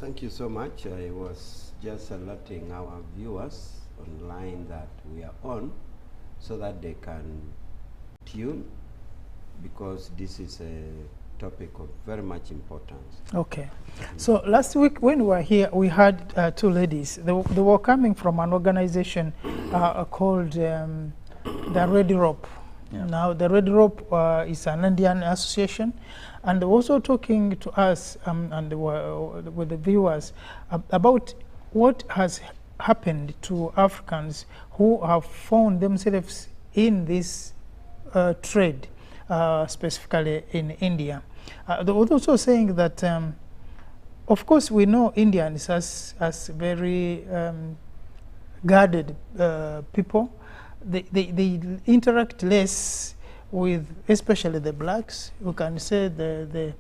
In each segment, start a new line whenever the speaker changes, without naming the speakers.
Thank you so much. I was just alerting our viewers online that we are on so that they can tune, because this is a topic of very much importance.
Okay. So last week when we were here, we had two ladies. They were coming from an organization called the Red Rope. Yeah. Now, the Red Rope is an Indian association, and they were also talking to us and they were, with the viewers about what has happened to Africans who have found themselves in this trade, specifically in India. They were also saying that, of course, we know Indians as very guarded people. They interact less with, especially the blacks. We can say they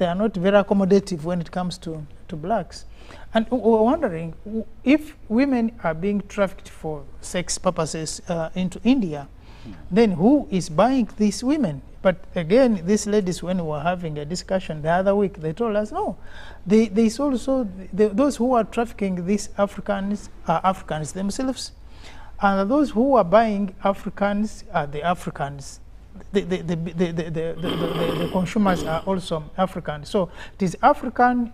are not very accommodative when it comes to blacks. And we're wondering if women are being trafficked for sex purposes into India, then who is buying these women? But again, these ladies, when we were having a discussion the other week, they told us, no, there's also those who are trafficking these Africans are Africans themselves. And those who are buying Africans are the Africans. The consumers are also Africans. So it is African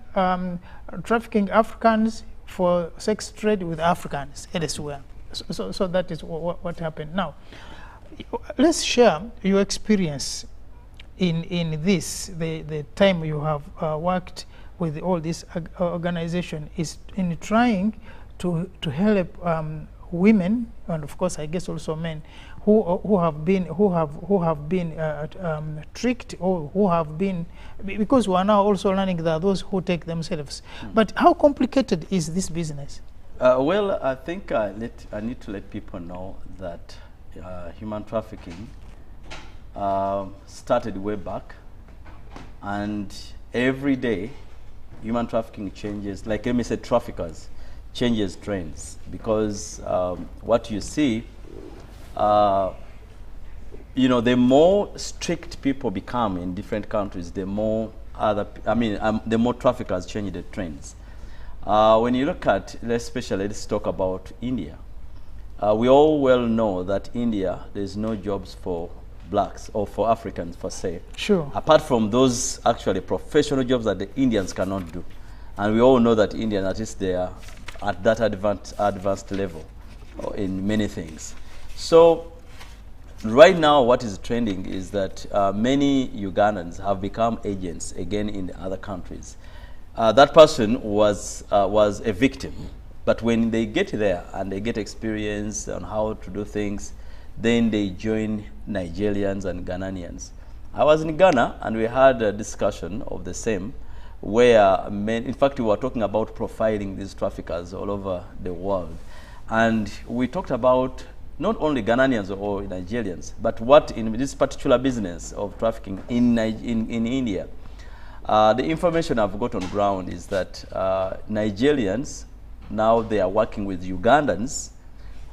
trafficking Africans for sex trade with Africans elsewhere. So that is what happened. Now, let's share your experience in this. The time you have worked with all this organization is in trying to help women, and of course I guess also men, who have been tricked, or who have been, because we are now also learning that those who take themselves. But how complicated is this business?
Well, I think I need to let people know that human trafficking started way back, and every day human trafficking changes. Like, let me say, traffickers changes trends, because what you see, the more strict people become in different countries, the more the more traffickers change the trends. When you look at, let's talk about India. We all well know that India, there's no jobs for blacks or for Africans per se.
Sure.
Apart from those actually professional jobs that the Indians cannot do. And we all know that Indians, at least they are at that advanced level in many things. So right now what is trending is that many Ugandans have become agents again in other countries. That person was a victim, but when they get there and they get experience on how to do things, then they join Nigerians and Ghanaians. I was in Ghana and we had a discussion of the same, where in fact we were talking about profiling these traffickers all over the world. And we talked about not only Ghanaians or Nigerians, but what in this particular business of trafficking in India. The information I've got on ground is that Nigerians, now they are working with Ugandans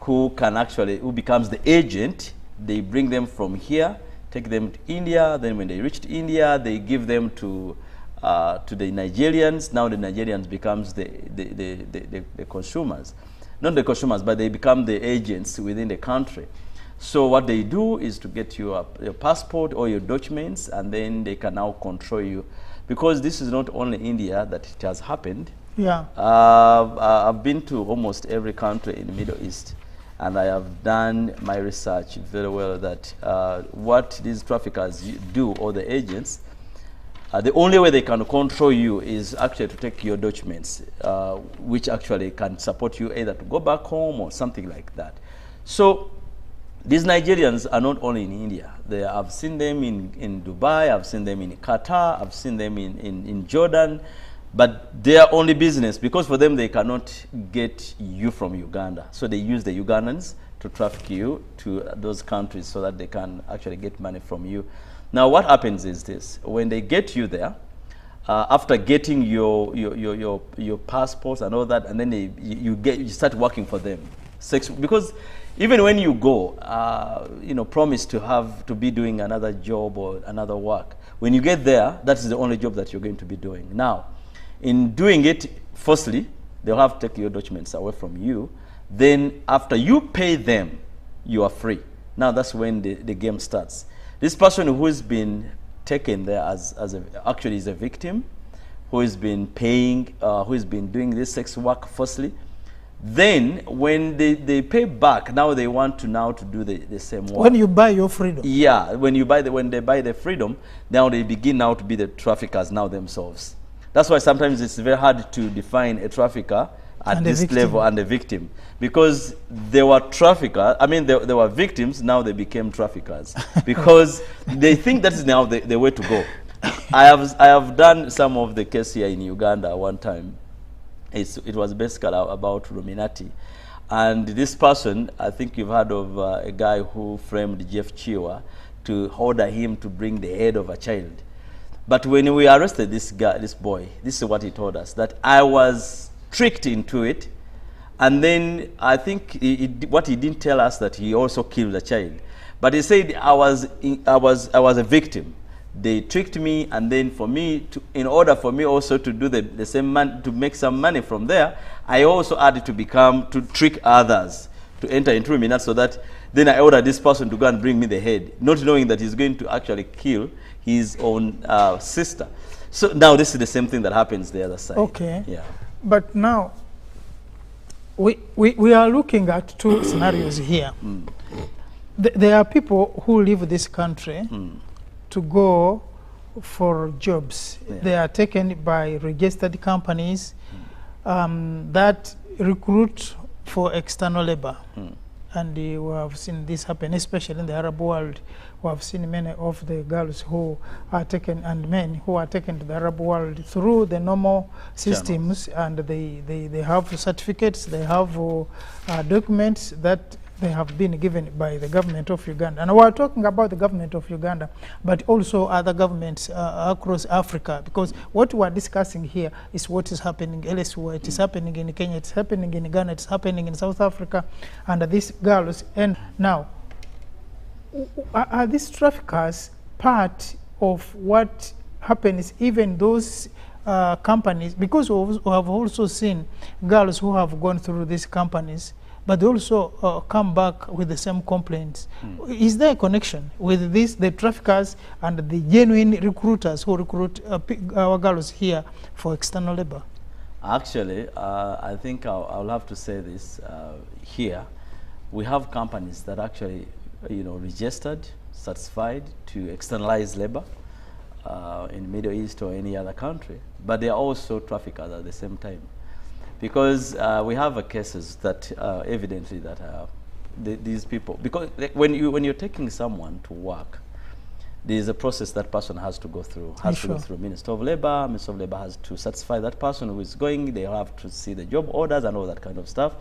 who becomes the agent. They bring them from here, take them to India, then when they reach India, they give them to the Nigerians. Now the Nigerians becomes the consumers. Not the consumers, but they become the agents within the country. So what they do is to get your passport or your documents, and then they can now control you. Because this is not only India that it has happened.
Yeah.
I've been to almost every country in the Middle East, and I have done my research very well that what these traffickers do, or the agents, the only way they can control you is actually to take your documents, which actually can support you either to go back home or something like that. So these Nigerians are not only in India. I've seen them in Dubai, I've seen them in Qatar, I've seen them in Jordan, but they are only business, because for them they cannot get you from Uganda. So they use the Ugandans to traffic you to those countries so that they can actually get money from you. Now what happens is this: when they get you there, after getting your passports and all that, and then you start working for them. Because even when you go, promise to be doing another job or another work, when you get there, that is the only job that you're going to be doing. Now, In doing it, firstly, they'll have to take your documents away from you. Then after you pay them, you are free. Now that's when the game starts. This person who has been taken there actually is a victim, who has been paying, who has been doing this sex work firstly. Then when they pay back, now they want to do the same work.
When you buy your freedom.
Yeah, when they buy the freedom, now they begin now to be the traffickers now themselves. That's why sometimes it's very hard to define a trafficker at this level and a victim, because they were traffickers. I mean, they were victims. Now they became traffickers because they think that is now the way to go. I have done some of the case here in Uganda one time. It was basically about Illuminati, and this person, I think you've heard of a guy who framed Jeff Chiwa to order him to bring the head of a child. But when we arrested this boy, this is what he told us, that I was tricked into it, and then I think what he didn't tell us that he also killed a child. But he said I was a victim. They tricked me, and then in order for me also to do the same to make some money from there, I also had to trick others to enter into Illuminati, so that then I ordered this person to go and bring me the head, not knowing that he's going to actually kill his own sister. So now this is the same thing that happens the other side.
Okay.
Yeah.
But now we are looking at two scenarios here. There are people who leave this country to go for jobs.
Yeah.
They are taken by registered companies that recruit for external labor. And we have seen this happen, especially in the Arab world. We have seen many of the girls who are taken, and men who are taken to the Arab world through the normal systems, and they have certificates, they have documents that they have been given by the government of Uganda. And we're talking about the government of Uganda, but also other governments across Africa, because what we're discussing here is what is happening elsewhere. It is happening in Kenya, it's happening in Ghana, it's happening in South Africa, and these girls. And now, are these traffickers part of what happens, even those companies? Because we have also seen girls who have gone through these companies, but they also come back with the same complaints. Is there a connection with the traffickers and the genuine recruiters who recruit our girls here for external labor?
Actually, I think I'll have to say this here. We have companies that actually, registered, certified to externalize labor in the Middle East or any other country, but they are also traffickers at the same time. Because we have cases that evidently that these people, because when you're taking someone to work, there is a process that person has to go through. To go through Minister of Labor. Minister of Labor has to satisfy that person who is going. They have to see the job orders and all that kind of stuff.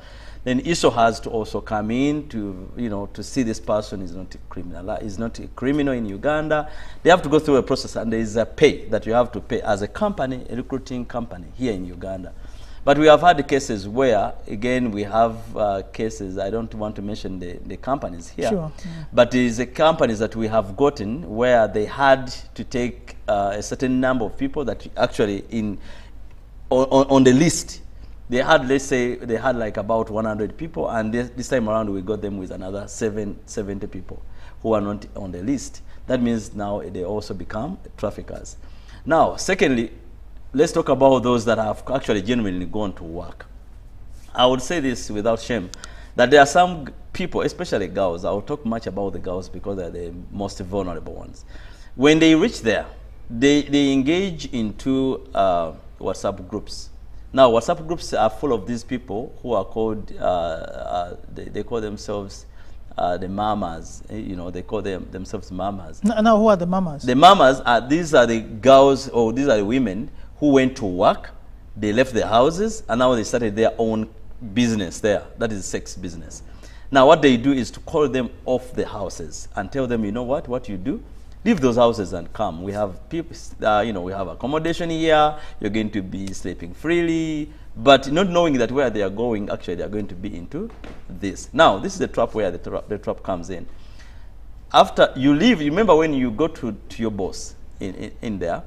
Then ISO has to also come in to to see this person is not a criminal. Is not a criminal in Uganda. They have to go through a process, and there is a pay that you have to pay as a company, a recruiting company here in Uganda. But we have had cases where, again, we have cases, I don't want to mention the companies here, but there is a companies that we have gotten where they had to take a certain number of people that actually on the list, they had, let's say, they had like about 100 people, and this time around we got them with another 70 people who are not on the list. That means now they also become traffickers. Now, secondly, let's talk about those that have actually genuinely gone to work. I would say this without shame, that there are some people, especially girls, I will talk much about the girls because they're the most vulnerable ones. When they reach there, they engage into WhatsApp groups. Now, WhatsApp groups are full of these people who are called, they call themselves the mamas. They call themselves mamas.
Now, who are the mamas?
The mamas, these are the girls, or these are the women who went to work, they left their houses, and now they started their own business there. That is sex business. Now what they do is to call them off the houses and tell them, you know what you do? Leave those houses and come. We have people, we have accommodation here, you're going to be sleeping freely, but not knowing that where they are going, actually they are going to be into this. Now, this is the trap where the trap comes in. After you leave, you remember when you go to your boss in there,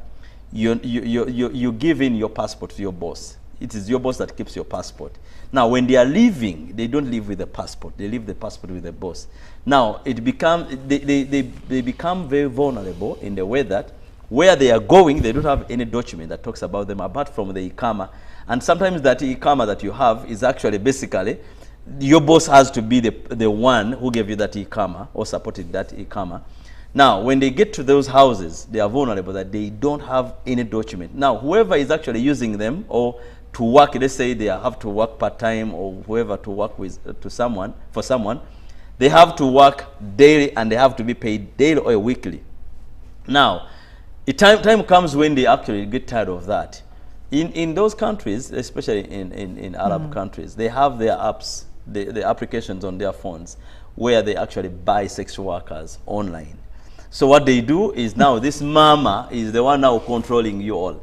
you give in your passport to your boss. It is your boss that keeps your passport. Now, when they are leaving, they don't leave with the passport. They leave the passport with the boss. Now, they become very vulnerable in the way that where they are going, they don't have any document that talks about them apart from the ikama. And sometimes that ikama that you have is actually basically your boss has to be the one who gave you that ikama or supported that ikama. Now, when they get to those houses, they are vulnerable that they don't have any document. Now, whoever is actually using them or to work, let's say they have to work part-time or whoever to work with for someone, they have to work daily and they have to be paid daily or weekly. Now, time comes when they actually get tired of that. In those countries, especially in Arab countries, they have their apps, the applications on their phones where they actually buy sex workers online. So what they do is now this mama is the one now controlling you all.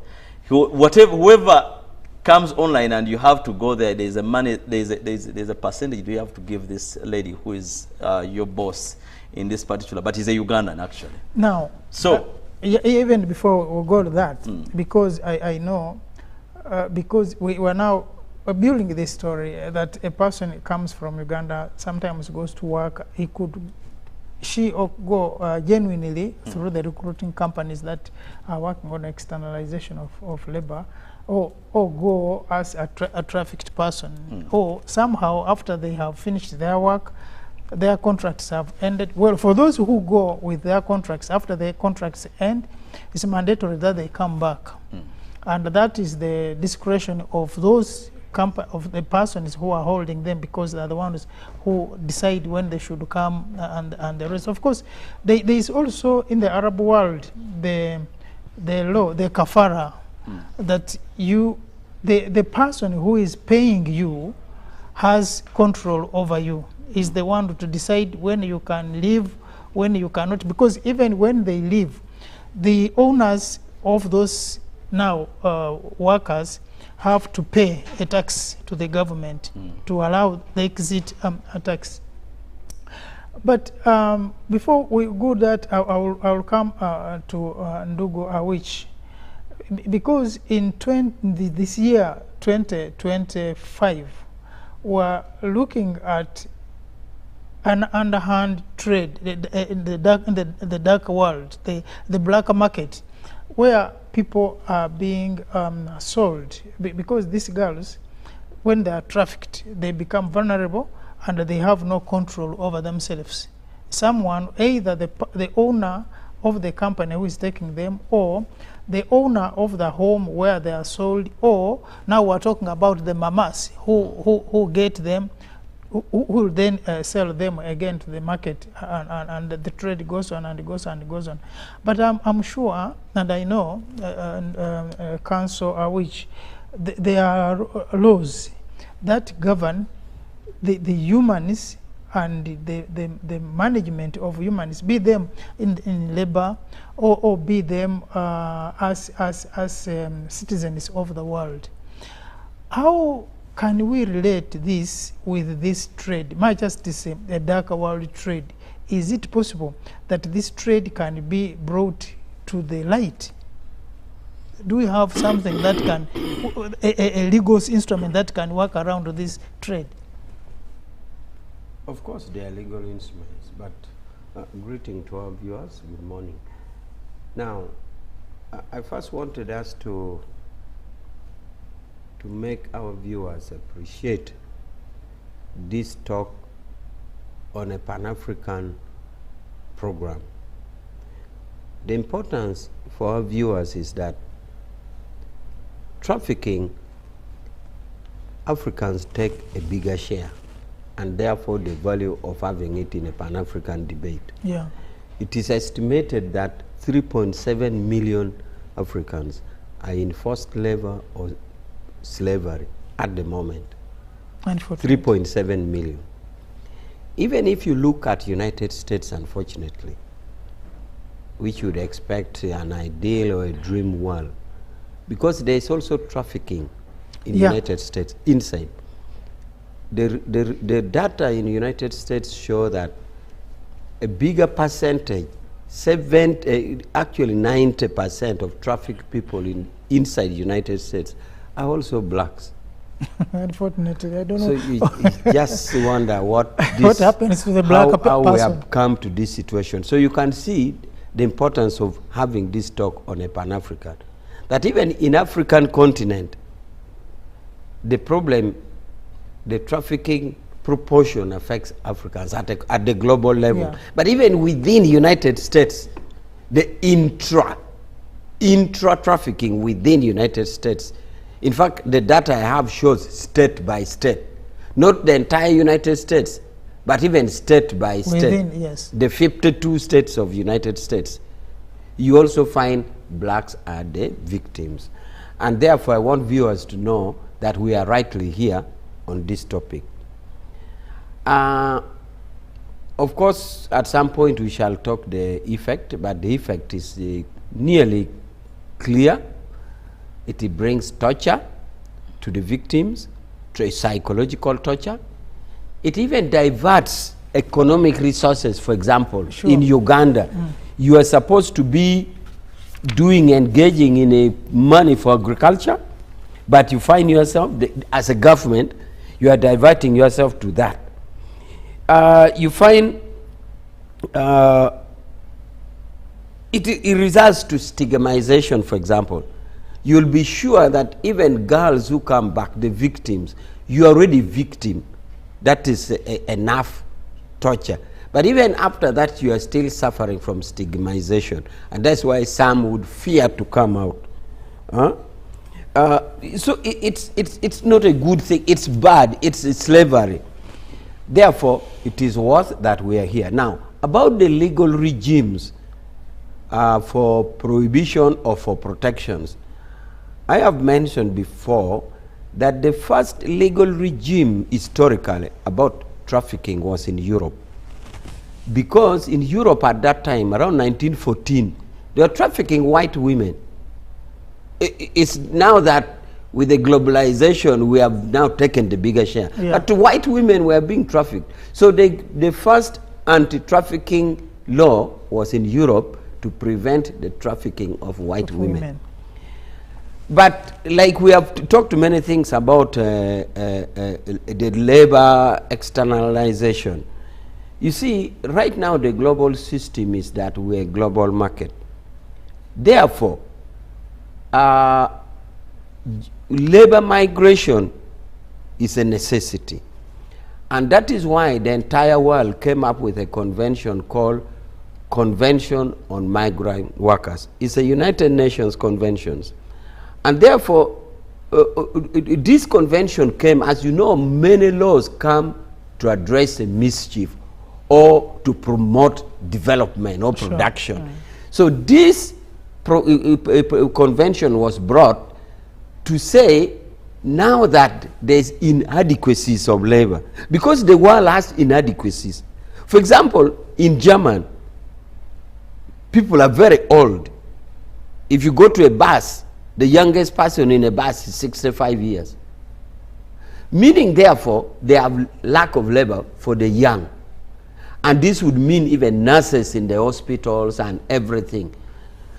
Whoever comes online and you have to go there, there's a percentage you have to give this lady who is your boss in this particular, but he's a Ugandan actually.
Now,
so
even before we go to that, because I know, because we were now building this story that a person comes from Uganda, sometimes goes to work, she or go genuinely through the recruiting companies that are working on externalization of labor, or go as a trafficked person, or somehow after they have finished their work, their contracts have ended. Well, for those who go with their contracts, after their contracts end, it's mandatory that they come back. And that is the discretion of those of the persons who are holding them, because they are the ones who decide when they should come and the rest. Of course, there is also in the Arab world the law, the kafara, that the person who is paying you has control over you, is the one to decide when you can leave, when you cannot, because even when they leave, the owners of those now workers have to pay a tax to the government to allow the exit tax. But before we go that, I will come to Ndugu Awich, because in this year 2025, we're looking at an underhand trade in the dark world, the black market, where people are being sold, because these girls, when they are trafficked, they become vulnerable and they have no control over themselves. Someone, either the owner of the company who is taking them, or the owner of the home where they are sold, or now we're talking about the mamas who get them, who will then sell them again to the market, and the trade goes on and goes on and goes on. But I'm sure, and I know, Council, which there are laws that govern the humans and the management of humans, be them in labor or be them as citizens of the world. How can we relate this with this trade? Might just say a darker world trade. Is it possible that this trade can be brought to the light? Do we have something that can, a legal instrument that can work around this trade?
Of course, they are legal instruments, but greeting to our viewers, good morning. Now, I first wanted us to make our viewers appreciate this talk on a Pan-African program. The importance for our viewers is that trafficking, Africans take a bigger share, and therefore the value of having it in a Pan-African debate.
Yeah. It
is estimated that 3.7 million Africans are in forced labor or slavery at the moment. 3.7 million. Even if you look at United States, unfortunately, which you would expect an ideal or a dream world, because there is also trafficking in United States inside. The data in United States show that a bigger percentage, actually 90% of trafficked people inside the United States are also blacks.
Unfortunately, I don't
So
know.
you just wonder what
What happens to the black
how we
person?
have come to this situation. So you can see the importance of having this talk on a Pan-African. That even in African continent, the problem, the trafficking proportion affects Africans at the global level.
Yeah.
But even within United States, the intra-trafficking within United States. In fact, the data I have shows state by state, not the entire United States, but even state by state.
Within, yes.
The 52 states of United States. You also find blacks are the victims. And therefore, I want viewers to know that we are rightly here on this topic. Of course, at some point we shall talk the effect, but the effect is nearly clear. It brings torture to the victims, to psychological torture. It even diverts economic resources. For example,
Sure.
in Uganda, you are supposed to be engaging in a money for agriculture, but you find yourself, as a government, you are diverting yourself to that. You find it results to stigmatization, for example. You'll be sure that even girls who come back, the victims, you're already victim. That is enough torture. But even after that, you are still suffering from stigmatization. And that's why some would fear to come out. So it's not a good thing. It's bad. It's slavery. Therefore, it is worth that we are here. Now, about the legal regimes for prohibition or for protections, I have mentioned before that the first legal regime historically about trafficking was in Europe. Because in Europe at that time, around 1914, they were trafficking white women. It's now that with the globalization, we have now taken the bigger share.
Yeah.
But white women were being trafficked. So the first anti-trafficking law was in Europe to prevent the trafficking of white women. But like we have talked to many things about the labor externalization. You see, right now the global system is that we're a global market. Therefore, labor migration is a necessity. And that is why the entire world came up with a convention called Convention on Migrant Workers. It's a United Nations convention. And therefore, this convention came, as you know, many laws come to address the mischief or to promote development or production. Sure. So this convention was brought to say, now that there's inadequacies of labor, because the world has inadequacies. For example, in Germany, people are very old. If you go to a bus, the youngest person in a bus is 65 years. Meaning, therefore, they have lack of labor for the young. And this would mean even nurses in the hospitals and everything.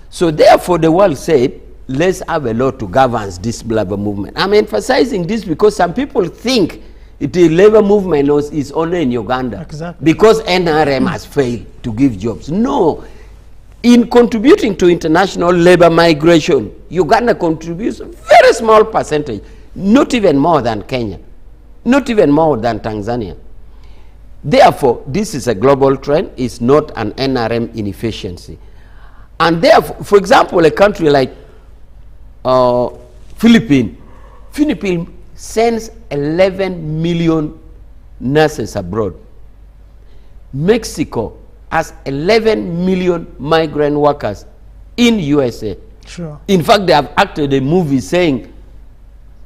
So therefore, the world said, let's have a law to govern this labor movement. I'm emphasizing this because some people think the labor movement is only in Uganda.
Exactly.
Because NRM has failed to give jobs. No. In contributing to international labor migration, Uganda contributes a very small percentage, not even more than Kenya, not even more than Tanzania. Therefore, this is a global trend. It's not an NRM inefficiency. And therefore, for example, a country like Philippines sends 11 million nurses abroad. Mexico has 11 million migrant workers in USA.
Sure.
In fact, they have acted a movie saying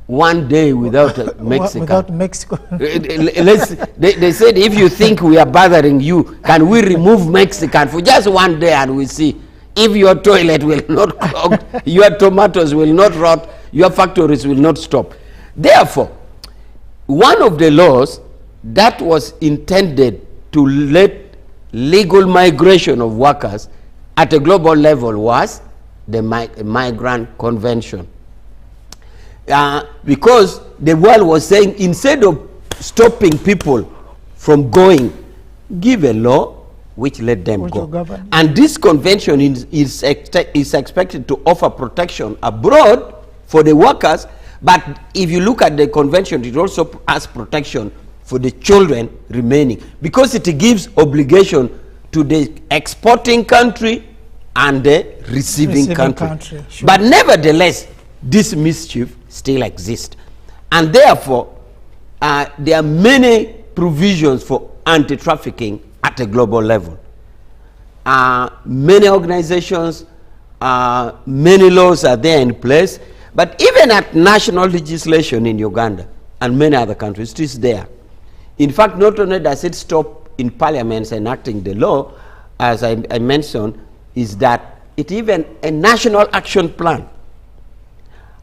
one day without Mexico.
Without Mexico.
They said, if you think we are bothering you, can we remove Mexican for just one day and we see if your toilet will not clog, your tomatoes will not rot, your factories will not stop. Therefore, one of the laws that was intended to let legal migration of workers
at a global level was the Migrant Convention. Because the world was saying, instead of stopping people from going, give a law which let them go. And this convention is expected to offer protection abroad for the workers, but if you look at the convention, it also has protection for the children remaining, because it gives obligation to the exporting country and the receiving country. Sure. But nevertheless, this mischief still exists. And therefore, there are many provisions for anti-trafficking at a global level. Many organizations, many laws are there in place, but even at national legislation in Uganda and many other countries, it is there. In fact, not only does it stop in parliaments enacting the law, as I mentioned, is that it even a national action plan.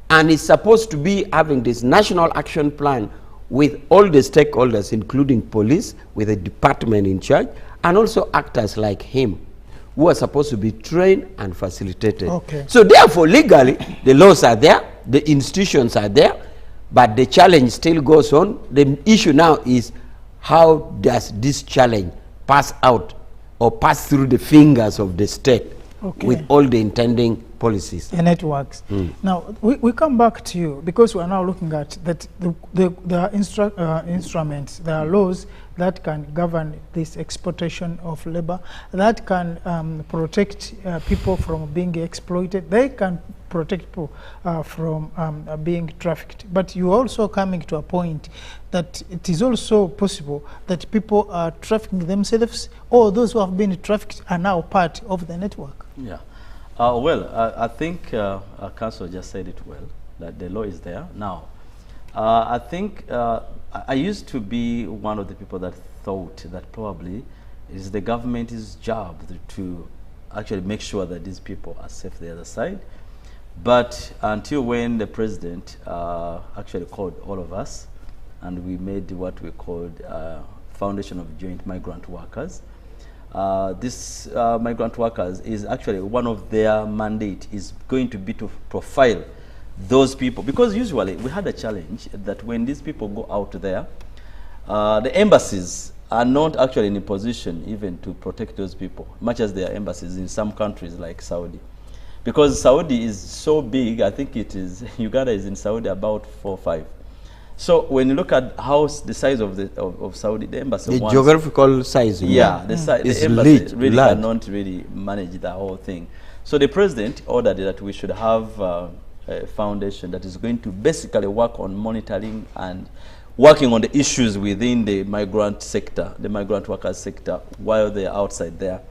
And it's supposed to be having this national action plan with all the stakeholders, including police, with a department in charge, and also actors like him, who are supposed to be trained and facilitated. Okay. So therefore, legally, the laws are there, the institutions are there, but the challenge still goes on. The issue now is, how does this challenge pass out or pass through the fingers of the state with all the intending policies? The
networks. Now, we come back to you, because we are now looking at that there are instruments, there are laws that can govern this exploitation of labor, that can protect people from being exploited, they can protect people from being trafficked. But you're also coming to a point that it is also possible that people are trafficking themselves, or those who have been trafficked are now part of the network.
Yeah. Well, I think Council just said it well, that the law is there. Now, I think I used to be one of the people that thought that probably it is the government's job to actually make sure that these people are safe the other side. But until when the president actually called all of us, and we made what we called Foundation of Joint Migrant Workers. This migrant workers is actually one of their mandate is going to be to profile those people, because usually we had a challenge that when these people go out there, the embassies are not actually in a position even to protect those people, much as there are embassies in some countries like Saudi. Because Saudi is so big, I think it is, Uganda is in Saudi about 4 or 5. So when you look at how the size of Saudi, the embassy,
the geographical size,
the embassy really cannot really manage the whole thing. So the president ordered that we should have a foundation that is going to basically work on monitoring and working on the issues within the migrant sector, the migrant workers sector, while they are outside there.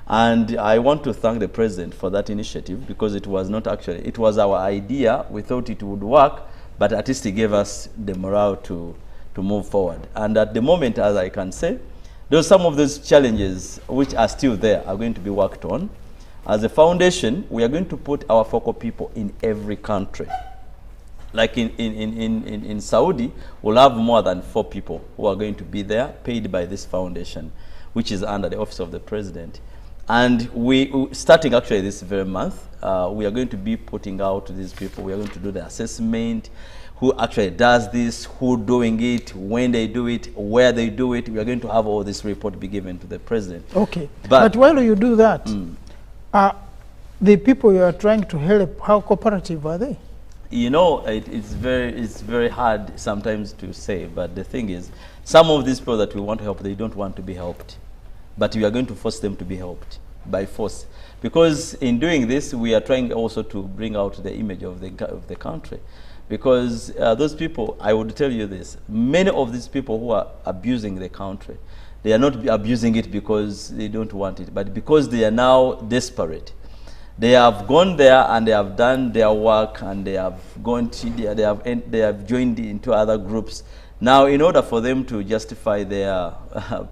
And I want to thank the president for that initiative, because it was not actually, it was our idea. We thought it would work, but at least he gave us the morale to move forward. And at the moment, as I can say, those some of those challenges which are still there are going to be worked on. As a foundation, we are going to put our focal people in every country. Like in Saudi, we'll have more than 4 people who are going to be there, paid by this foundation, which is under the office of the president. And we starting actually this very month, we are going to be putting out to these people. We are going to do the assessment, who actually does this, who doing it, when they do it, where they do it. We are going to have all this report be given to the president.
Okay, but while you do that, the people you are trying to help, how cooperative are they?
You know, it's very hard sometimes to say, but the thing is, some of these people that we want to help, they don't want to be helped. But we are going to force them to be helped by force. Because in doing this, we are trying also to bring out the image of the country. Because those people, I would tell you this, many of these people who are abusing the country, they are not abusing it because they don't want it, but because they are now desperate. They have gone there and they have done their work, and they have gone to, they have joined into other groups. Now, in order for them to justify their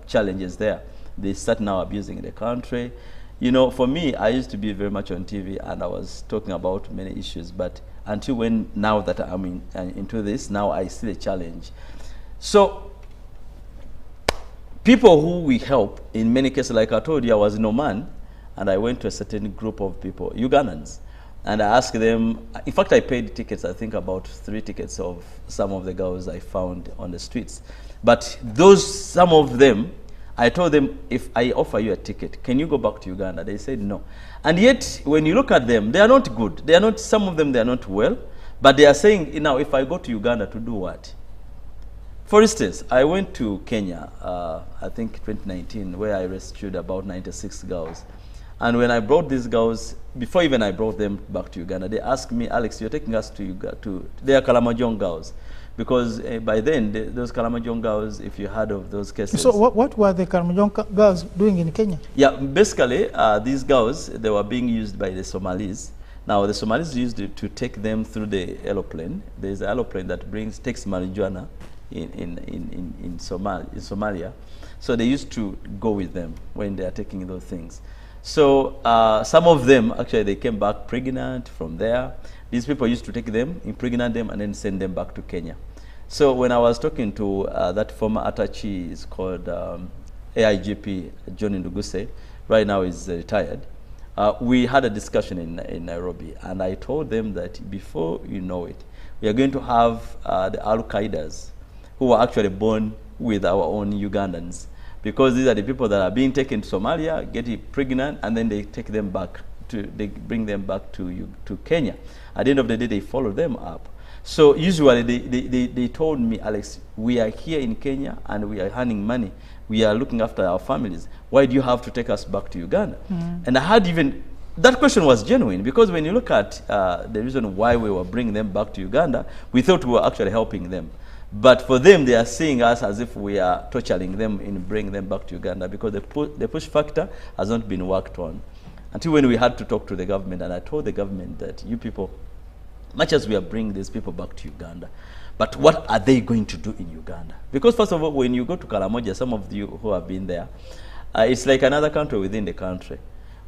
challenges there, they start now abusing the country. You know, for me, I used to be very much on TV, and I was talking about many issues, but until when, now that I'm into this, now I see the challenge. So, people who we help, in many cases, like I told you, I was in Oman, and I went to a certain group of people, Ugandans, and I asked them, in fact, I paid tickets, I think about 3 tickets of some of the girls I found on the streets. But some of them, I told them, if I offer you a ticket, can you go back to Uganda? They said no. And yet, when you look at them, they are not good. They are not, some of them, they are not well. But they are saying, now, if I go to Uganda to do what? For instance, I went to Kenya, I think 2019, where I rescued about 96 girls. And when I brought these girls, before even I brought them back to Uganda, they asked me, Alex, you're taking us to Uganda, they are Kalamajong girls. Because by then, those Kalamajong girls, if you heard of those cases.
So what were the Kalamajong girls doing in Kenya?
Yeah, basically, these girls, they were being used by the Somalis. Now, the Somalis used to take them through the aeroplane. There's an aeroplane that takes marijuana in Somalia. So they used to go with them when they are taking those things. So some of them, actually, they came back pregnant from there. These people used to take them, impregnate them, and then send them back to Kenya. So when I was talking to that former attaché, is called AIGP, John Nduguse, right now is retired, we had a discussion in Nairobi, and I told them that before you know it, we are going to have the Al-Qaedas who were actually born with our own Ugandans, because these are the people that are being taken to Somalia, get pregnant, and then they take them back they bring them back to Kenya. At the end of the day, they follow them up. So usually they told me, Alex, we are here in Kenya and we are earning money. We are looking after our families. Why do you have to take us back to Uganda? And I had that question was genuine, because when you look at the reason why we were bringing them back to Uganda, we thought we were actually helping them. But for them, they are seeing us as if we are torturing them in bringing them back to Uganda, because the push factor has not been worked on. Until when we had to talk to the government, and I told the government that you people, much as we are bringing these people back to Uganda, but what are they going to do in Uganda? Because first of all, when you go to Karamoja, some of you who have been there, it's like another country within the country,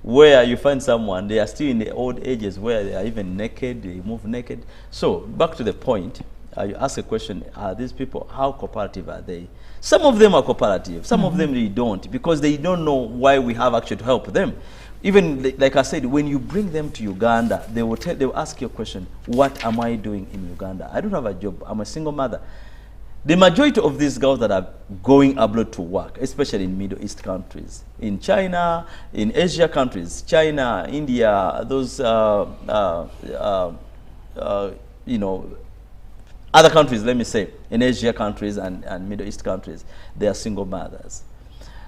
where you find someone, they are still in the old ages where they are even naked, they move naked. So back to the point, you ask a question, are these people, how cooperative are they? Some of them are cooperative, some of them they don't, because they don't know why we have actually to help them. Even like I said, when you bring them to Uganda, they will ask you a question, what am I doing in Uganda? I don't have a job, I'm a single mother. The majority of these girls that are going abroad to work, especially in Middle East countries, in China, in Asia countries, China, India, those, you know, other countries, let me say, in Asia countries and Middle East countries, they are single mothers.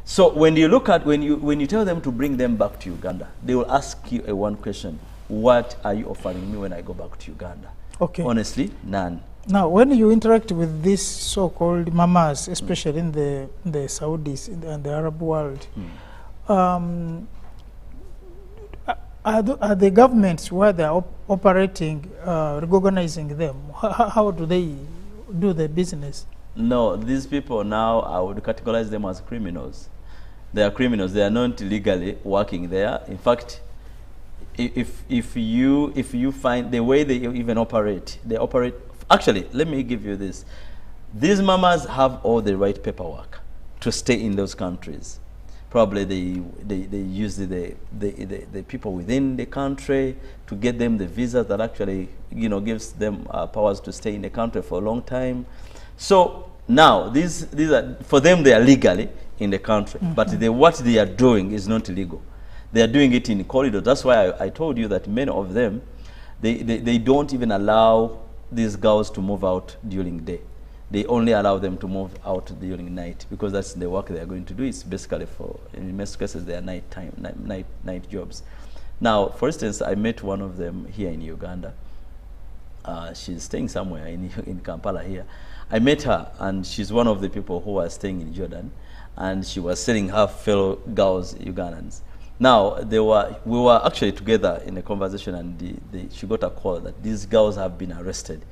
So when you look at, when you tell them to bring them back to Uganda, they will ask you one question: what are you offering me when I go back to Uganda?
Okay.
Honestly, none.
Now, when you interact with these so-called mamas, especially in the Saudis and the Arab world, are the governments where they are operating recognizing them? How do they do the business?
No, these people now, I would categorize them as criminals. They are criminals. They are not legally working there. In fact, if you find the way they even operate, they operate. Actually, let me give you this. These mamas have all the right paperwork to stay in those countries. Probably they use the people within the country to get them the visa that actually, you know, gives them powers to stay in the country for a long time. So now these are, for them, they are legally in the country, but what they are doing is not illegal. They are doing it in corridors. That's why I told you that many of them, they don't even allow these girls to move out during day. They only allow them to move out during night, because that's the work they are going to do. It's basically for, in most cases, they are night jobs. Now, for instance, I met one of them here in Uganda. She's staying somewhere in Kampala here. I met her, and she's one of the people who are staying in Jordan, and she was selling her fellow girls, Ugandans. Now, we were actually together in a conversation, and she got a call that these girls have been arrested.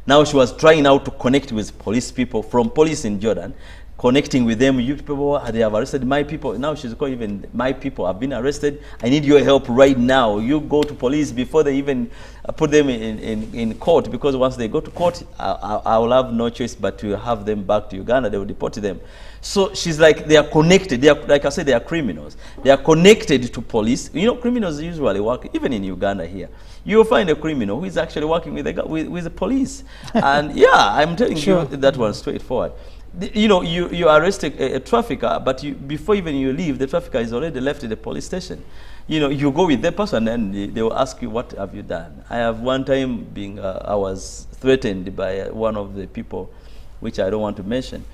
Now she was trying now to connect with police people from police in Jordan, connecting with them. You people, they have arrested my people. Now she's calling even my people have been arrested. I need your help right now. You go to police before they even put them in court, because once they go to court, I will have no choice but to have them back to Uganda. They will deport them. So she's like, they are connected. They are, like I said, they are criminals. They are connected to police. You know, criminals usually work, even in Uganda here. You will find a criminal who is actually working with the police. And yeah, I'm telling you that one straightforward. You know, you arrest a trafficker, but before even you leave, the trafficker is already left at the police station. You know, you go with the person and they will ask you, what have you done? I have one time I was threatened by one of the people, which I don't want to mention.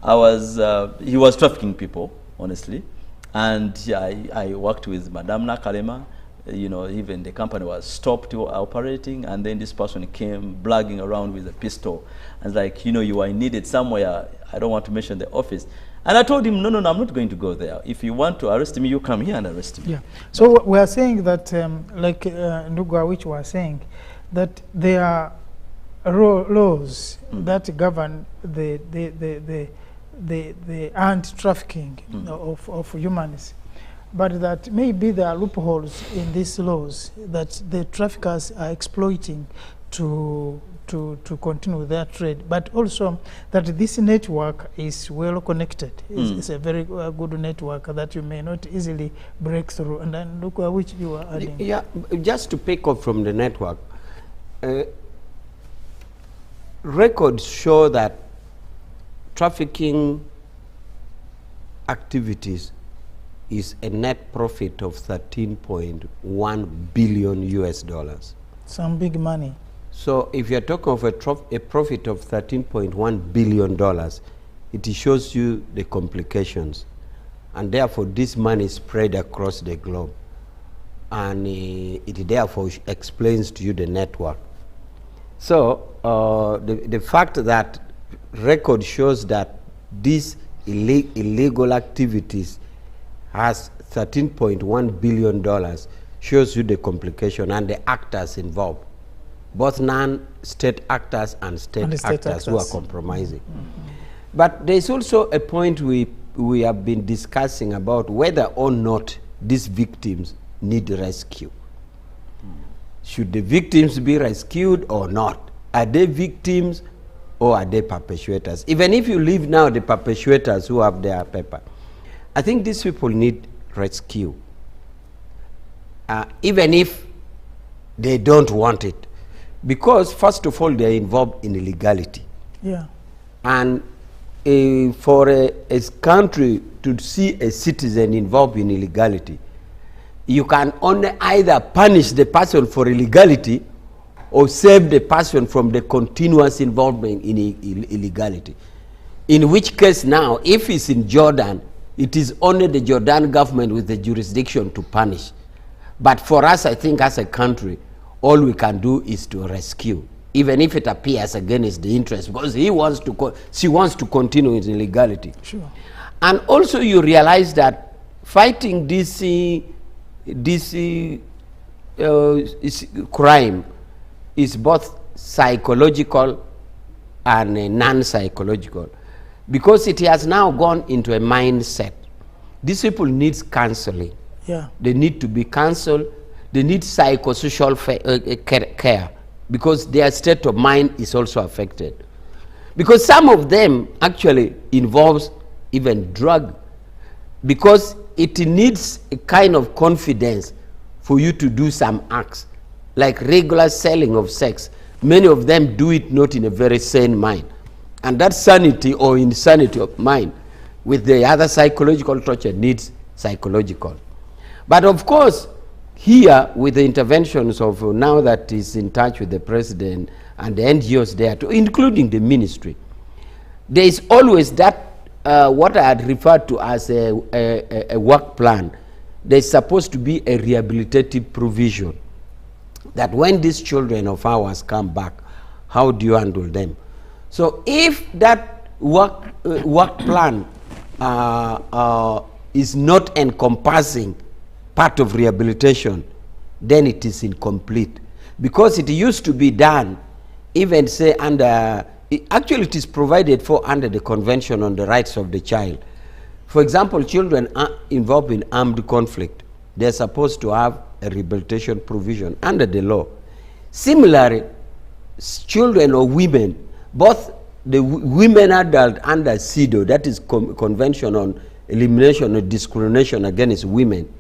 He was trafficking people, honestly. And I worked with Madame Nakalema. You know, even the company was stopped operating, and then this person came blagging around with a pistol. And like, you know, you are needed somewhere. I don't want to mention the office. And I told him, no, I'm not going to go there. If you want to arrest me, you come here and arrest me.
Yeah. So we are saying that, like Ndugwa, which was saying, that there are laws that govern the anti-trafficking of humans. But that maybe there are loopholes in these laws that the traffickers are exploiting to continue their trade, but also that this network is well connected. It's a very good network that you may not easily break through. And then look at which you are adding.
Yeah, just to pick up from the network, records show that trafficking activities is a net profit of 13.1 billion US dollars.
Some big money.
So if you're talking of a profit of 13.1 billion dollars, it shows you the complications. And therefore this money is spread across the globe. And it therefore explains to you the network. So the fact that record shows that these illegal activities has $13.1 billion shows you the complication and the actors involved, both non-state actors and state actors who are compromising. But there's also a point we have been discussing about whether or not these victims need rescue. Should the victims be rescued or not? Are they victims or are they perpetrators? Even if you leave now the perpetrators who have their paper, I think these people need rescue, even if they don't want it, because first of all, they're involved in illegality.
Yeah.
And for a country to see a citizen involved in illegality, you can only either punish the person for illegality or save the person from the continuous involvement in illegality. In which case now, if it's in Jordan, it is only the Jordan government with the jurisdiction to punish. But for us, I think as a country, all we can do is to rescue, even if it appears against the interest, because she wants to continue with illegality.
Sure.
And also you realize that fighting this crime is both psychological and non-psychological, because it has now gone into a mindset. These people need counseling.
Yeah.
They need to be counseled. They need psychosocial care, because their state of mind is also affected. Because some of them actually involves even drug, because it needs a kind of confidence for you to do some acts, like regular selling of sex. Many of them do it not in a very sane mind. And that sanity or insanity of mind with the other psychological torture needs psychological. But of course, here with the interventions of now that is in touch with the president and the NGOs there, too, including the ministry, there is always that what I had referred to as a work plan. There's supposed to be a rehabilitative provision that when these children of ours come back, how do you handle them? So if that work plan is not encompassing part of rehabilitation, then it is incomplete. Because it used to be done, even say under actually it is provided for under the Convention on the Rights of the Child. For example, children are involved in armed conflict. They're supposed to have a rehabilitation provision under the law. Similarly, children or women, both the women adult under CEDAW, that is Convention on Elimination of Discrimination Against Women,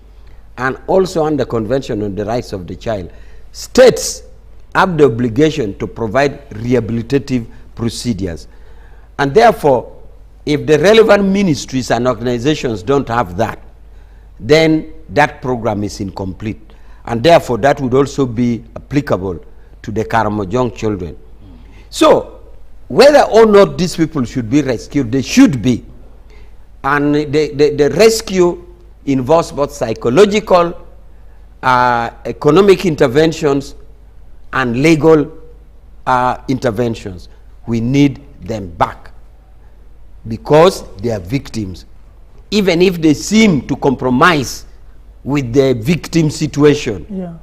and also under Convention on the Rights of the Child, states have the obligation to provide rehabilitative procedures. And therefore, if the relevant ministries and organizations don't have that, then that program is incomplete. And therefore, that would also be applicable to the Karamojong children. So, whether or not these people should be rescued, they should be. And the rescue involves both psychological, economic interventions, and legal interventions. We need them back because they are victims. Even if they seem to compromise with the victim situation,
Yeah.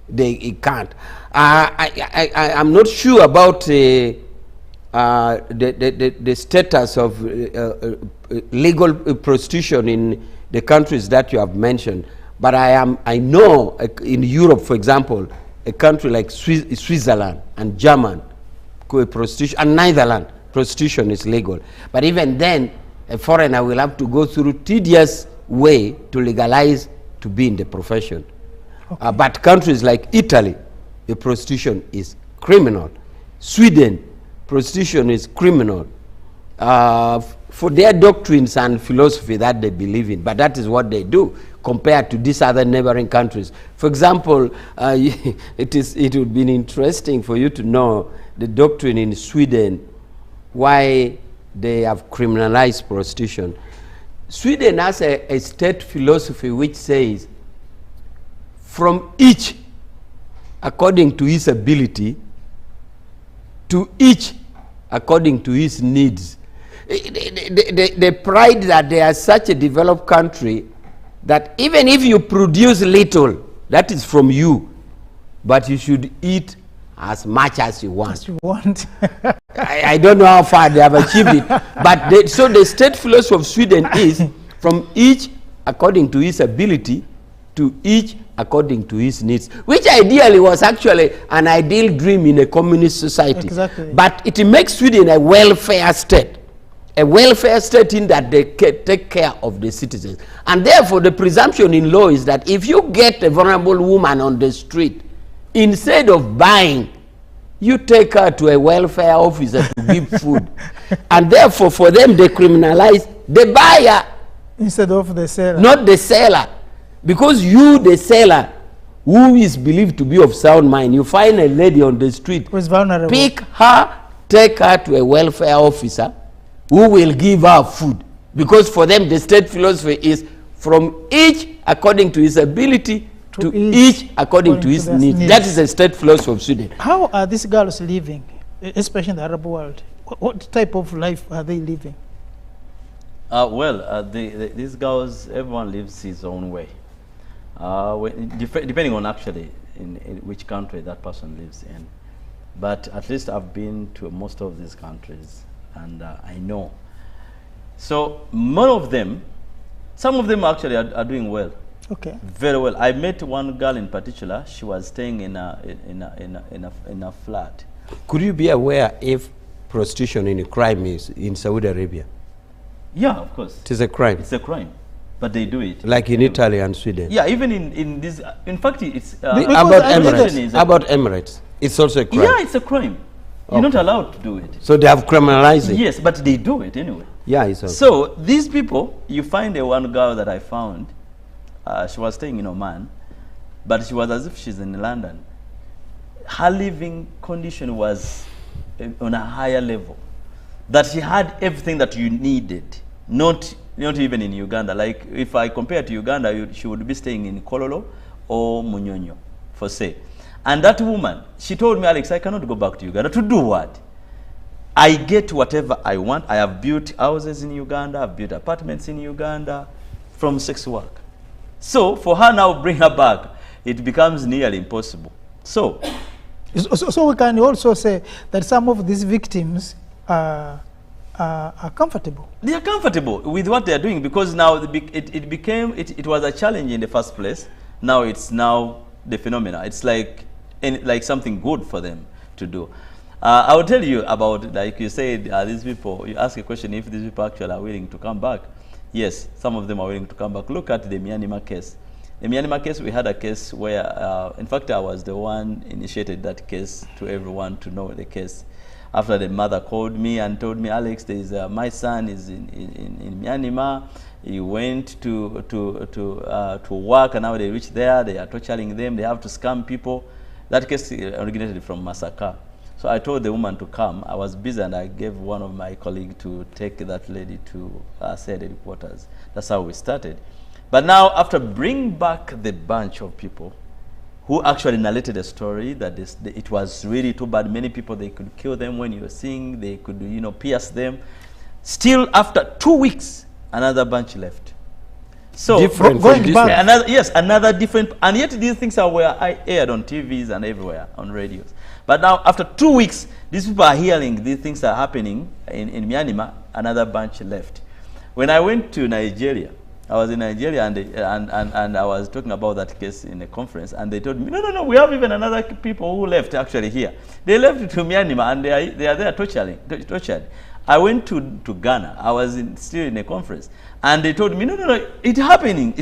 they can't. I'm not sure about the status of legal prostitution in the countries that you have mentioned, but I know in Europe, for example, a country like Switzerland and Germany, prostitution, and Netherlands, prostitution is legal. But even then, a foreigner will have to go through tedious way to legalize to be in the profession.
Okay.
But countries like Italy, the prostitution is criminal. Sweden, prostitution is criminal for their doctrines and philosophy that they believe in. But that is what they do compared to these other neighboring countries. For example, it would be interesting for you to know the doctrine in Sweden, why they have criminalized prostitution. Sweden has a state philosophy which says, from each according to his ability, to each according to his needs. The pride that they are such a developed country that even if you produce little, that is from you, but you should eat as much as you want.
As you want.
I don't know how far they have achieved it, but so the state philosophy of Sweden is from each according to his ability, to each according to his needs, which ideally was actually an ideal dream in a communist society.
Exactly.
But it makes Sweden a welfare state. A welfare state in that they take care of the citizens. And therefore, the presumption in law is that if you get a vulnerable woman on the street, instead of buying, you take her to a welfare officer to give food. And therefore, for them, they criminalize the buyer.
Instead of the seller.
Not the seller. Because you, the seller, who is believed to be of sound mind, you find a lady on the street,
Who is vulnerable.
pick her, take her to a welfare officer who will give her food. Because for them, the state philosophy is from each according to his ability, to each according to his needs. That is the state philosophy of Sweden.
How are these girls living, especially in the Arab world? What type of life are they living?
These girls, everyone lives his own way. Depending on actually in which country that person lives in. But at least I've been to most of these countries, and I know. So more of them, some of them actually are doing well.
Okay.
Very well. I met one girl in particular. She was staying in a flat.
Could you be aware if prostitution in a crime is in Saudi Arabia?
Yeah, of course.
It is a crime.
It's a crime, but they do it.
Like in Italy and Sweden.
Yeah, even in this. In fact, it's
about Emirates. About Emirates, it's also a crime.
Yeah, it's a crime. You're not allowed to do it.
So they have criminalized it.
Yes, but they do it anyway.
Yeah, it's okay.
So these people, you find a one girl that I found. She was staying in Oman, but she was as if she's in London. Her living condition was on a higher level. That she had everything that you needed, not even in Uganda. Like if I compare to Uganda, she would be staying in Kololo or Munyonyo, for say. And that woman, she told me, Alex, I cannot go back to Uganda. To do what? I get whatever I want. I have built houses in Uganda, I've built apartments in Uganda from sex work. So for her now bring her back, it becomes nearly impossible. So
we can also say that some of these victims are comfortable.
They are comfortable with what they are doing because now it was a challenge in the first place. Now it's the phenomena. It's like something good for them to do. I will tell you about, like you said, these people, you ask a question if these people actually are willing to come back. Yes, some of them are willing to come back. Look at the Myanmar case. The Myanmar case, we had a case where, in fact, I was the one initiated that case to everyone to know the case. After the mother called me and told me, Alex, there is my son is in Myanmar. He went to work, and now they reached there. They are torturing them. They have to scam people. That case originated from Masaka. So I told the woman to come. I was busy, and I gave one of my colleagues to take that lady to said headquarters. That's how we started. But now, after bringing back the bunch of people who actually narrated a story that it was really too bad. Many people, they could kill them when you were seeing. They could, pierce them. Still, after 2 weeks, another bunch left. So
Different
going
from
back.
another different. And yet these things were aired on TVs and everywhere, on radios. But now, after 2 weeks, these people are hearing these things are happening in Myanmar. Another bunch left. When I went to Nigeria, I was in Nigeria, and I was talking about that case in a conference, and they told me, no, we have even another people who left actually here. They left to Myanmar, and they are there tortured. I went to Ghana. I was still in a conference, and they told me, no, it's happening.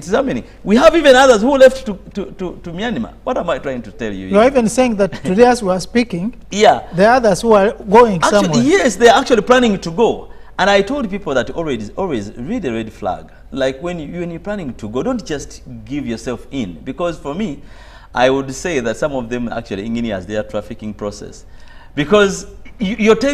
We have even others who left to Myanmar. What am I trying to tell you?
You're even saying that today as we are speaking,
yeah,
there are others who are going
actually,
somewhere.
yes, they're actually planning to go. And I told people that always read the red flag. Like when you're planning to go, don't just give yourself in. Because for me, I would say that some of them actually engineers their trafficking process. Because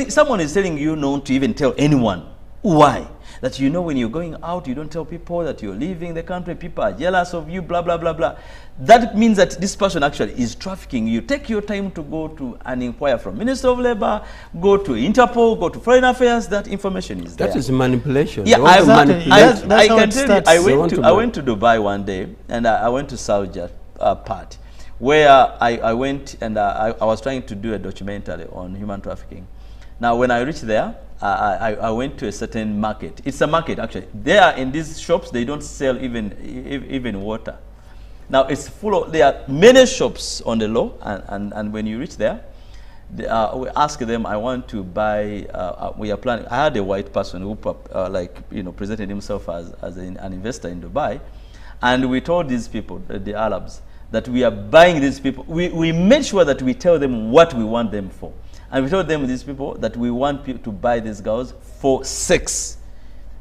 someone is telling you not to even tell anyone. Why? That when you're going out, you don't tell people that you're leaving the country. People are jealous of you, blah, blah, blah, blah. That means that this person actually is trafficking. You take your time to go to and inquire from Minister of Labor, go to Interpol, go to Foreign Affairs. That information is there.
That is manipulation.
Yeah,
I
can tell you, I went to Dubai one day, and I went to Saudi part, where I went and I was trying to do a documentary on human trafficking. Now, when I reached there, I went to a certain market. It's a market, actually. There in these shops, they don't sell even water. Now, it's full of, there are many shops on the low, and when you reach there, we ask them, I want to buy, we are planning, I had a white person who presented himself as an investor in Dubai, and we told these people, the Arabs, that we are buying these people. We made sure that we tell them what we want them for. And we told them, these people, that we want people to buy these girls for sex.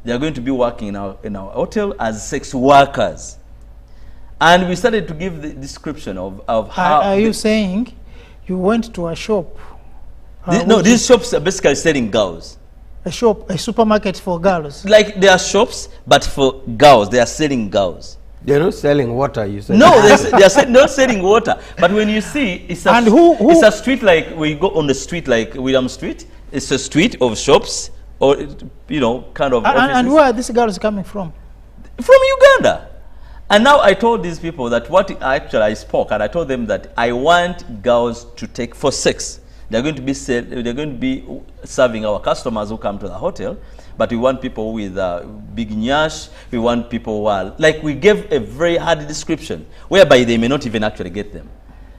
They are going to be working in our hotel as sex workers. And we started to give the description of how...
Are you saying you went to a shop?
No, these shops are basically selling girls.
A shop, a supermarket for girls?
Like, they are shops, but for girls. They are selling girls.
They're not selling water, you said.
No, they are not selling water. But when you see, it's a street, like we go on the street like William Street. It's a street of shops, or kind of offices.
And where are these girls coming from?
From Uganda. And now I told these people that I spoke, and I told them that I want girls to take for sex. They're going to be serving our customers who come to the hotel. But we want people with big nyash. We want people who are, like, we gave a very hard description, whereby they may not even actually get them.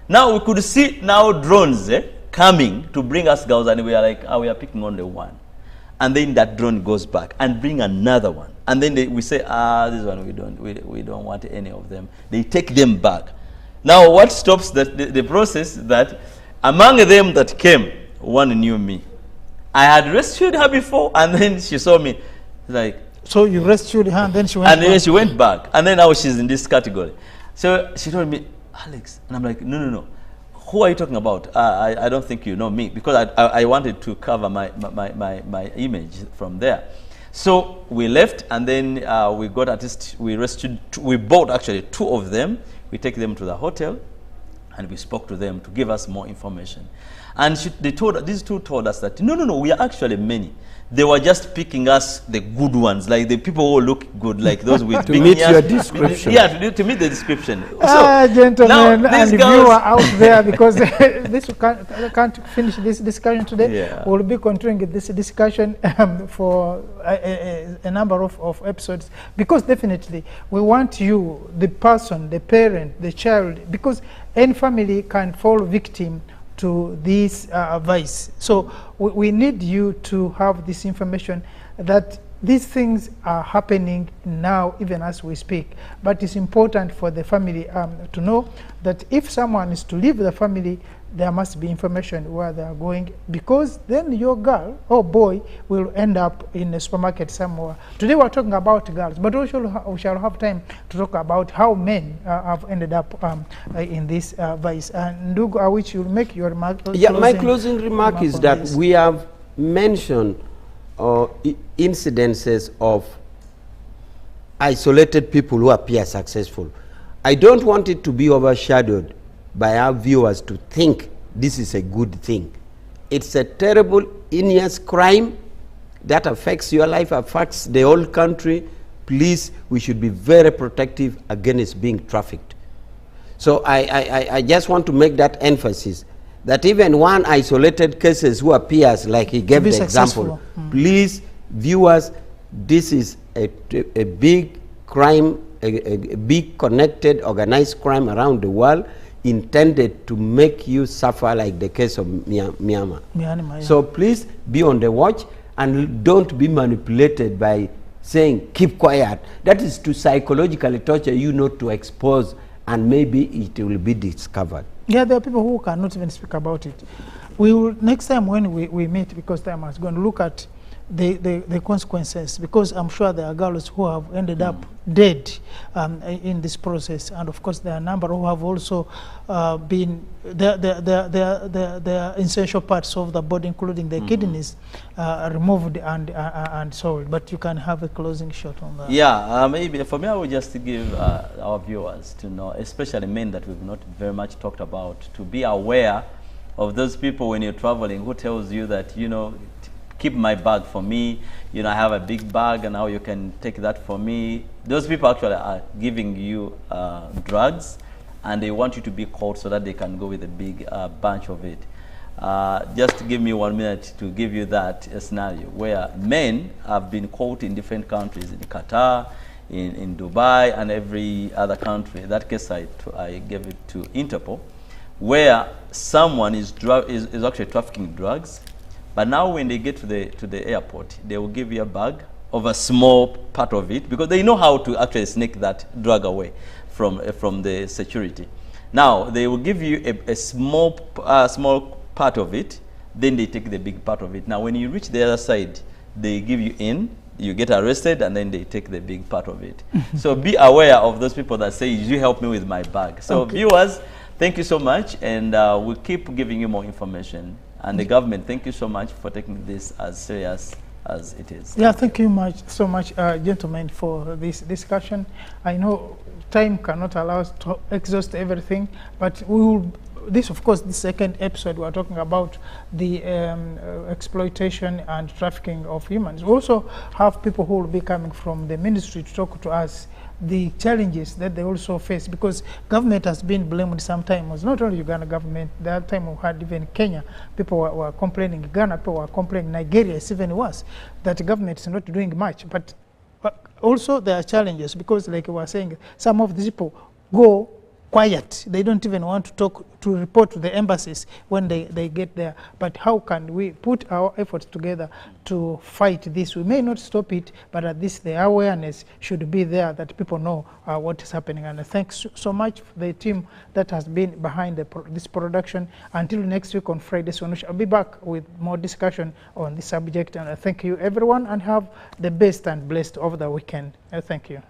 Now we could see now drones coming to bring us girls, and we are like, we are picking only one. And then that drone goes back and bring another one. And then we say, this one we don't want any of them. They take them back. Now what stops the process, that among them that came, one knew me. I had rescued her before, and then she saw me, like.
So you rescued her, and then she went back?
And then she went back, and then now she's in this category. So she told me, Alex, and I'm like, no. Who are you talking about? I don't think you know me, because I wanted to cover my image from there. So we left, and then we got we bought actually 2 of them. We take them to the hotel, and we spoke to them to give us more information. And these 2 told us that, no, we are actually many. they were just picking us the good ones, like the people who look good, like those with
To
big
meet
ears.
your description.
Yeah, to meet the description.
Gentlemen
now
and
these
viewer
girls,
out there, because this can't finish this discussion today.
Yeah.
We'll be continuing this discussion for a number of episodes, because definitely we want you, the person, the parent, the child, because any family can fall victim to this vice. So we need you to have this information that these things are happening now, even as we speak. But it's important for the family to know that if someone is to leave the family, there must be information where they are going, because then your girl or boy will end up in a supermarket somewhere. Today we're talking about girls, but we shall have time to talk about how men have ended up in this vice. And Ndugu, which you'll make your remark.
Yeah, my closing remark is that
this.
we have mentioned incidences of isolated people who appear successful. I don't want it to be overshadowed by our viewers to think this is a good thing. It's a terrible, heinous crime that affects your life, affects the whole country. Please, we should be very protective against being trafficked. So I just want to make that emphasis, that even one isolated cases who appears, like he gave the example, please, viewers, this is a big crime, a big connected, organized crime around the world, intended to make you suffer, like the case of Myanmar.
Yeah.
So please be on the watch and don't be manipulated by saying keep quiet. That is to psychologically torture you, not to expose, and maybe it will be discovered.
Yeah, there are people who cannot even speak about it. We will, next time when we meet, because time has gone, look at the consequences, because I'm sure there are girls who have ended up dead in this process, and of course there are a number who have also been the essential parts of the body, including the kidneys, removed and sold. But you can have a closing shot on that.
Yeah, maybe for me, I would just give our viewers to know, especially men that we've not very much talked about, to be aware of those people when you're traveling who tells you that, you know, keep my bag for me, you know, I have a big bag and now you can take that for me. Those people actually are giving you drugs, and they want you to be caught so that they can go with a big bunch of it. Just give me 1 minute to give you that scenario where men have been caught in different countries, in Qatar, in Dubai, and every other country. In that case, I gave it to Interpol, where someone is actually trafficking drugs. But now when they get to the airport, they will give you a bag of a small part of it, because they know how to actually sneak that drug away from the security. Now they will give you a small part of it, then they take the big part of it. Now when you reach the other side, they give you in, you get arrested, and then they take the big part of it. So be aware of those people that say, you help me with my bag. So viewers, thank you so much, and we'll keep giving you more information. And the government, thank you so much for taking this as serious as it is.
Yeah, thank you so much, gentlemen, for this discussion. I know time cannot allow us to exhaust everything, but we will. This, of course, the second episode, we are talking about the exploitation and trafficking of humans. We also have people who will be coming from the ministry to talk to us the challenges that they also face, because government has been blamed sometimes. Not only Uganda government, that time we had even Kenya, people were complaining, Ghana people were complaining, Nigeria is even worse, that government is not doing much. But also there are challenges, because like we were saying, some of these people go quiet. They don't even want to talk, to report to the embassies when they get there. But how can we put our efforts together to fight this? We may not stop it, but at least the awareness should be there, that people know what is happening. And thanks so much for the team that has been behind this production. Until next week on Friday, so I'll be back with more discussion on this subject. And thank you everyone, and have the best and blessed over the weekend. Thank you.